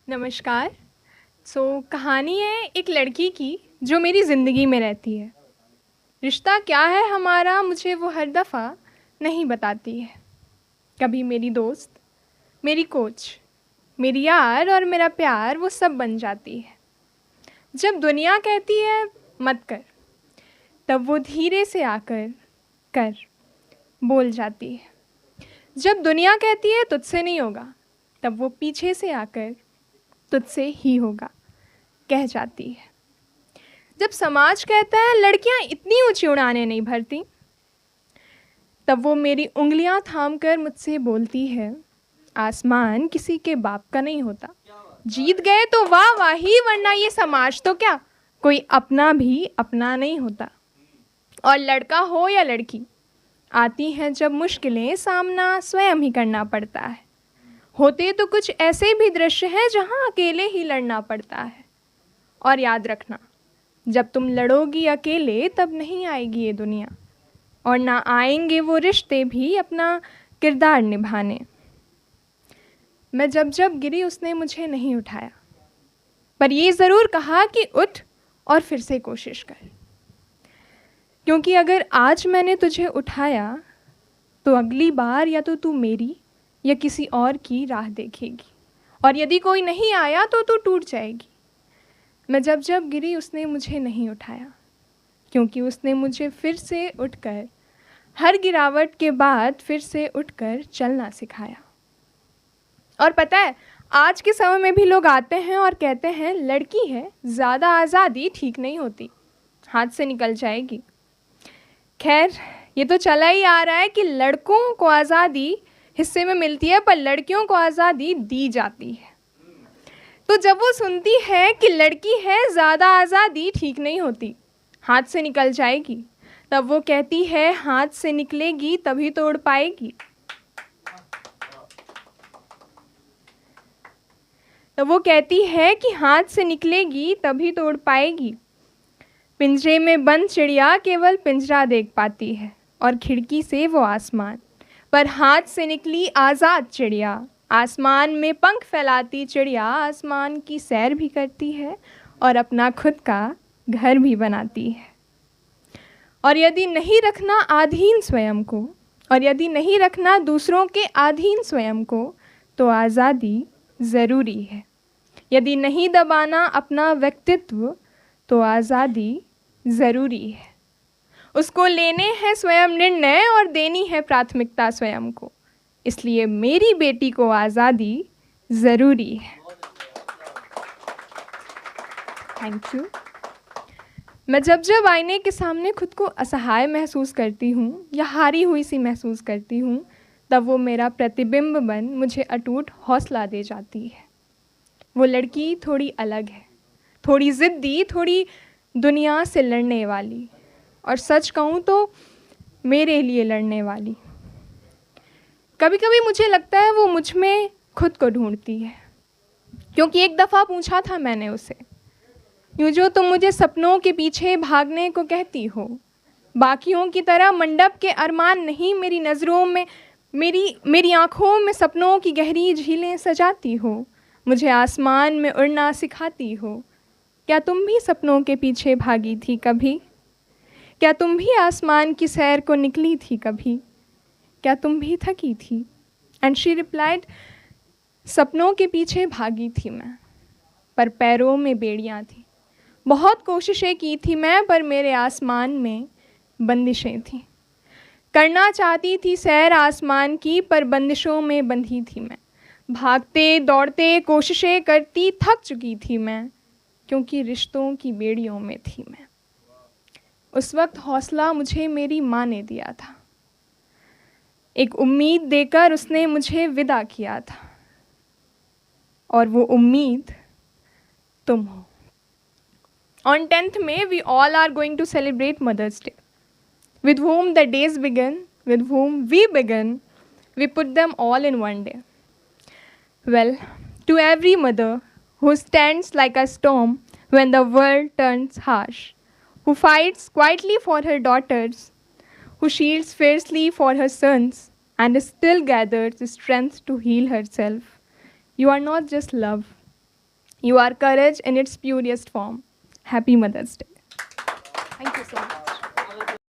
नमस्कार। कहानी है एक लड़की की जो मेरी ज़िंदगी में रहती है। रिश्ता क्या है हमारा मुझे वो हर दफ़ा नहीं बताती है। कभी मेरी दोस्त, मेरी कोच, मेरी यार और मेरा प्यार वो सब बन जाती है। जब दुनिया कहती है मत कर, तब वो धीरे से आकर कर बोल जाती है। जब दुनिया कहती है तुझसे नहीं होगा, तब वो पीछे से आकर तुझसे ही होगा कह जाती है। जब समाज कहता है लड़कियां इतनी ऊंची उड़ानें नहीं भरती, तब वो मेरी उंगलियां थामकर मुझसे बोलती है आसमान किसी के बाप का नहीं होता। जीत गए तो वाह वाही, वरना ये समाज तो क्या कोई अपना भी अपना नहीं होता। और लड़का हो या लड़की, आती हैं जब मुश्किलें सामना स्वयं ही करना पड़ता है। होते तो कुछ ऐसे भी दृश्य हैं जहां अकेले ही लड़ना पड़ता है। और याद रखना, जब तुम लड़ोगी अकेले तब नहीं आएगी ये दुनिया, और ना आएंगे वो रिश्ते भी अपना किरदार निभाने। मैं जब जब गिरी उसने मुझे नहीं उठाया, पर ये ज़रूर कहा कि उठ और फिर से कोशिश कर। क्योंकि अगर आज मैंने तुझे उठाया तो अगली बार या तो तू मेरी या किसी और की राह देखेगी, और यदि कोई नहीं आया तो तू टूट जाएगी। मैं जब जब गिरी उसने मुझे नहीं उठाया, क्योंकि उसने मुझे फिर से उठकर, हर गिरावट के बाद फिर से उठकर चलना सिखाया। और पता है, आज के समय में भी लोग आते हैं और कहते हैं लड़की है, ज़्यादा आज़ादी ठीक नहीं होती, हाथ से निकल जाएगी। खैर, ये तो चला ही आ रहा है कि लड़कों को आज़ादी हिस्से में मिलती है पर लड़कियों को आज़ादी दी जाती है। तो जब वो सुनती है कि लड़की है, ज़्यादा आज़ादी ठीक नहीं होती, हाथ से निकल जाएगी, तब वो कहती है हाथ से निकलेगी तभी तो उड़ पाएगी। तो वो कहती है कि हाथ से निकलेगी तभी तो उड़ पाएगी। पिंजरे में बंद चिड़िया केवल पिंजरा देख पाती है और खिड़की से वो आसमान, पर हाथ से निकली आज़ाद चिड़िया आसमान में पंख फैलाती चिड़िया आसमान की सैर भी करती है और अपना खुद का घर भी बनाती है। और यदि नहीं रखना अधीन स्वयं को, और यदि नहीं रखना दूसरों के अधीन स्वयं को, तो आज़ादी ज़रूरी है। यदि नहीं दबाना अपना व्यक्तित्व, तो आज़ादी ज़रूरी है। उसको लेने हैं स्वयं निर्णय और देनी है प्राथमिकता स्वयं को। इसलिए मेरी बेटी को आज़ादी ज़रूरी है। Thank you. मैं जब जब आईने के सामने खुद को असहाय महसूस करती हूँ या हारी हुई सी महसूस करती हूँ, तब वो मेरा प्रतिबिंब बन मुझे अटूट हौसला दे जाती है। वो लड़की थोड़ी अलग है, थोड़ी ज़िद्दी, थोड़ी दुनिया से लड़ने वाली, और सच कहूँ तो मेरे लिए लड़ने वाली। कभी कभी मुझे लगता है वो मुझ में खुद को ढूंढती है, क्योंकि एक दफ़ा पूछा था मैंने उसे, यूँ जो तुम मुझे सपनों के पीछे भागने को कहती हो, बाकियों की तरह मंडप के अरमान नहीं मेरी नज़रों में, मेरी आँखों में सपनों की गहरी झीलें सजाती हो, मुझे आसमान में उड़ना सिखाती हो। क्या तुम भी सपनों के पीछे भागी थी कभी? क्या तुम भी आसमान की सैर को निकली थी कभी? क्या तुम भी थकी थी? एंड शी रिप्लाइड, सपनों के पीछे भागी थी मैं, पर पैरों में बेड़ियाँ थी। बहुत कोशिशें की थी मैं, पर मेरे आसमान में बंदिशें थी। करना चाहती थी सैर आसमान की, पर बंदिशों में बंधी थी मैं। भागते दौड़ते कोशिशें करती थक चुकी थी मैं, क्योंकि रिश्तों की बेड़ियों में थी मैं। उस वक्त हौसला मुझे मेरी माँ ने दिया था। एक उम्मीद देकर उसने मुझे विदा किया था, और वो उम्मीद तुम हो। On 10th May, we all are going to celebrate Mother's Day. With whom the days begin, with whom we begin, we put them all in one day. Well, to every mother who stands like a storm when the world turns harsh, who fights quietly for her daughters, who shields fiercely for her sons, and still gathers strength to heal herself, you are not just love, You are courage in its purest form. Happy Mother's Day. Thank you so much.